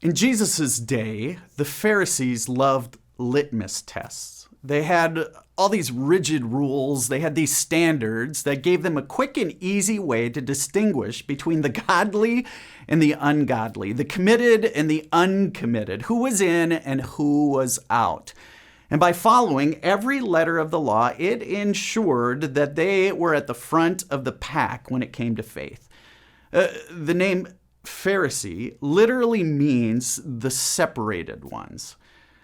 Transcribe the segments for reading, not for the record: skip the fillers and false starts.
In Jesus' day, the Pharisees loved litmus tests. They had all these rigid rules, they had these standards that gave them a quick and easy way to distinguish between the godly and the ungodly, the committed and the uncommitted, who was in and who was out. And by following every letter of the law, it ensured that they were at the front of the pack when it came to faith. The name Pharisee literally means the separated ones.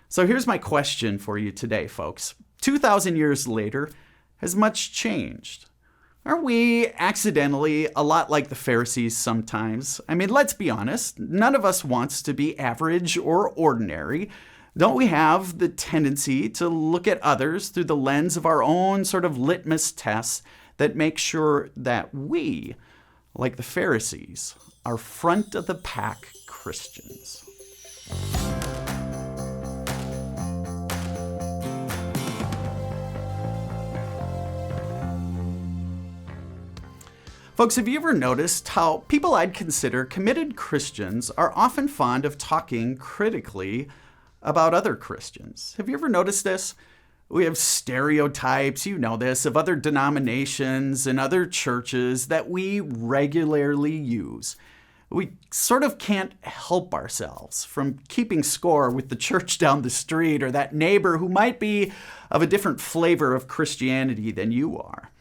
So here's my question for you today, folks. 2,000 years later, has much changed? Aren't we accidentally a lot like the Pharisees sometimes? I mean, let's be honest. None of us wants to be average or ordinary. Don't we have the tendency to look at others through the lens of our own sort of litmus tests that make sure that we, like the Pharisees, are front of the pack Christians? Folks, have you ever noticed how people I'd consider committed Christians are often fond of talking critically about other Christians? Have you ever noticed this? We have stereotypes, you know this, of other denominations and other churches that we regularly use. We sort of can't help ourselves from keeping score with the church down the street or that neighbor who might be of a different flavor of Christianity than you are.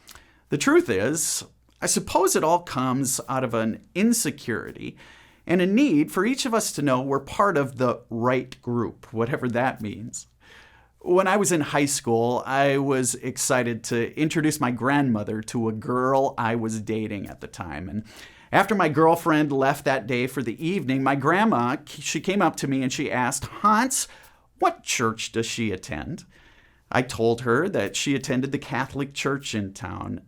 The truth is, I suppose it all comes out of an insecurity and a need for each of us to know we're part of the right group, whatever that means. When I was in high school, I was excited to introduce my grandmother to a girl I was dating at the time. And after my girlfriend left that day for the evening, my grandma, she came up to me and she asked, "Hans, what church does she attend?" I told her that she attended the Catholic church in town.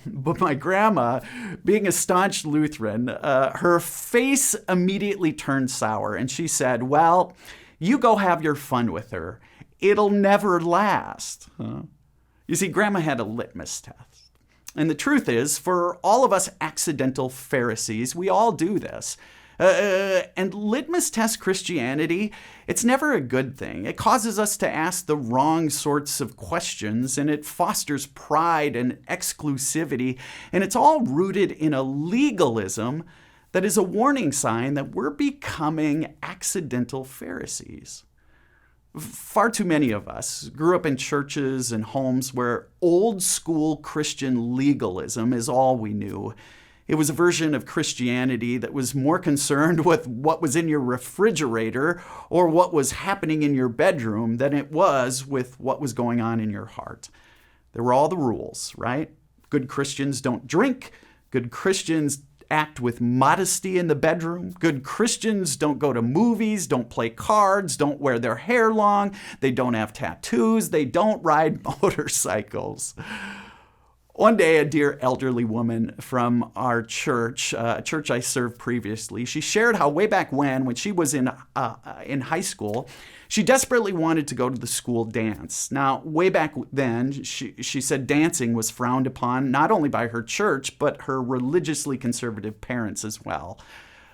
But my grandma, being a staunch Lutheran, her face immediately turned sour and she said, "Well, you go have your fun with her. It'll never last." You see, Grandma had a litmus test. And the truth is, for all of us accidental Pharisees, we all do this. And litmus test Christianity, it's never a good thing. It causes us to ask the wrong sorts of questions, and it fosters pride and exclusivity, and it's all rooted in a legalism that is a warning sign that we're becoming accidental Pharisees. Far too many of us grew up in churches and homes where old school Christian legalism is all we knew. It was a version of Christianity that was more concerned with what was in your refrigerator or what was happening in your bedroom than it was with what was going on in your heart. There were all the rules, right? Good Christians don't drink. Good Christians act with modesty in the bedroom. Good Christians don't go to movies, don't play cards, don't wear their hair long. They don't have tattoos. They don't ride motorcycles. One day, a dear elderly woman from our church, a church I served previously, she shared how way back when she was in high school, she desperately wanted to go to the school dance. Now, way back then, she said dancing was frowned upon not only by her church, but her religiously conservative parents as well.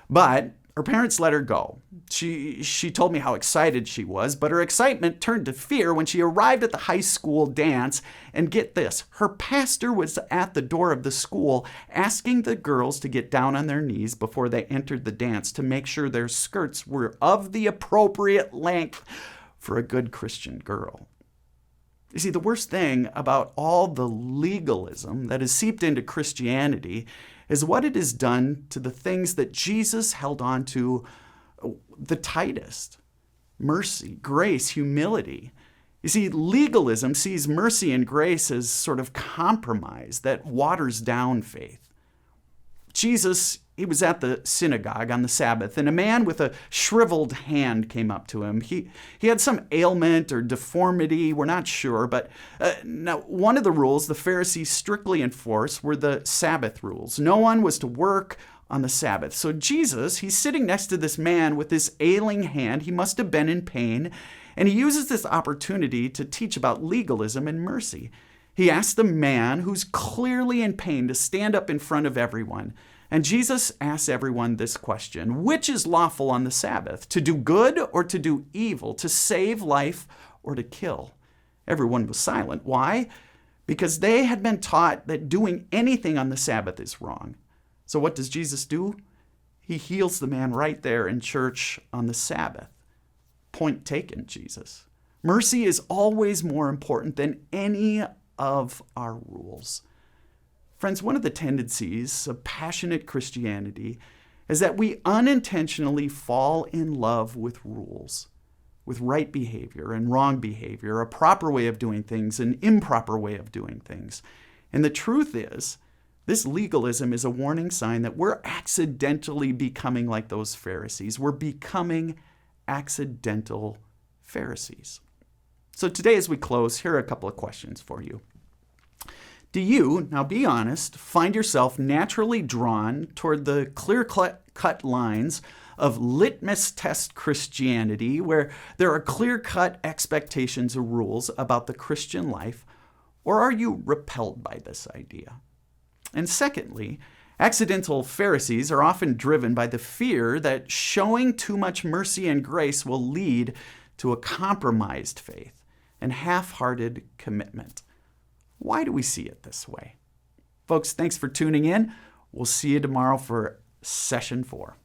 But her parents let her go. She told me how excited she was, but her excitement turned to fear when she arrived at the high school dance. And get this, her pastor was at the door of the school asking the girls to get down on their knees before they entered the dance to make sure their skirts were of the appropriate length for a good Christian girl. You see, the worst thing about all the legalism that has seeped into Christianity is what it has done to the things that Jesus held on to the tightest: mercy, grace, humility. You see, legalism sees mercy and grace as sort of compromise that waters down faith. Jesus, he was at the synagogue on the Sabbath, and a man with a shriveled hand came up to him. He had some ailment or deformity, we're not sure, but now one of the rules the Pharisees strictly enforced were the Sabbath rules. No one was to work on the Sabbath. So Jesus, he's sitting next to this man with this ailing hand. He must have been in pain, and he uses this opportunity to teach about legalism and mercy. He asks the man who's clearly in pain to stand up in front of everyone. And Jesus asks everyone this question: which is lawful on the Sabbath, to do good or to do evil, to save life or to kill? Everyone was silent. Why? Because they had been taught that doing anything on the Sabbath is wrong. So what does Jesus do? He heals the man right there in church on the Sabbath. Point taken, Jesus. Mercy is always more important than any of our rules. Friends, one of the tendencies of passionate Christianity is that we unintentionally fall in love with rules, with right behavior and wrong behavior, a proper way of doing things, an improper way of doing things. And the truth is, this legalism is a warning sign that we're accidentally becoming like those Pharisees. We're becoming accidental Pharisees. So today, as we close, here are a couple of questions for you. Do you, now be honest, find yourself naturally drawn toward the clear-cut lines of litmus test Christianity, where there are clear-cut expectations or rules about the Christian life, or are you repelled by this idea? And secondly, accidental Pharisees are often driven by the fear that showing too much mercy and grace will lead to a compromised faith and half-hearted commitment. Why do we see it this way? Folks, thanks for tuning in. We'll see you tomorrow for session 4.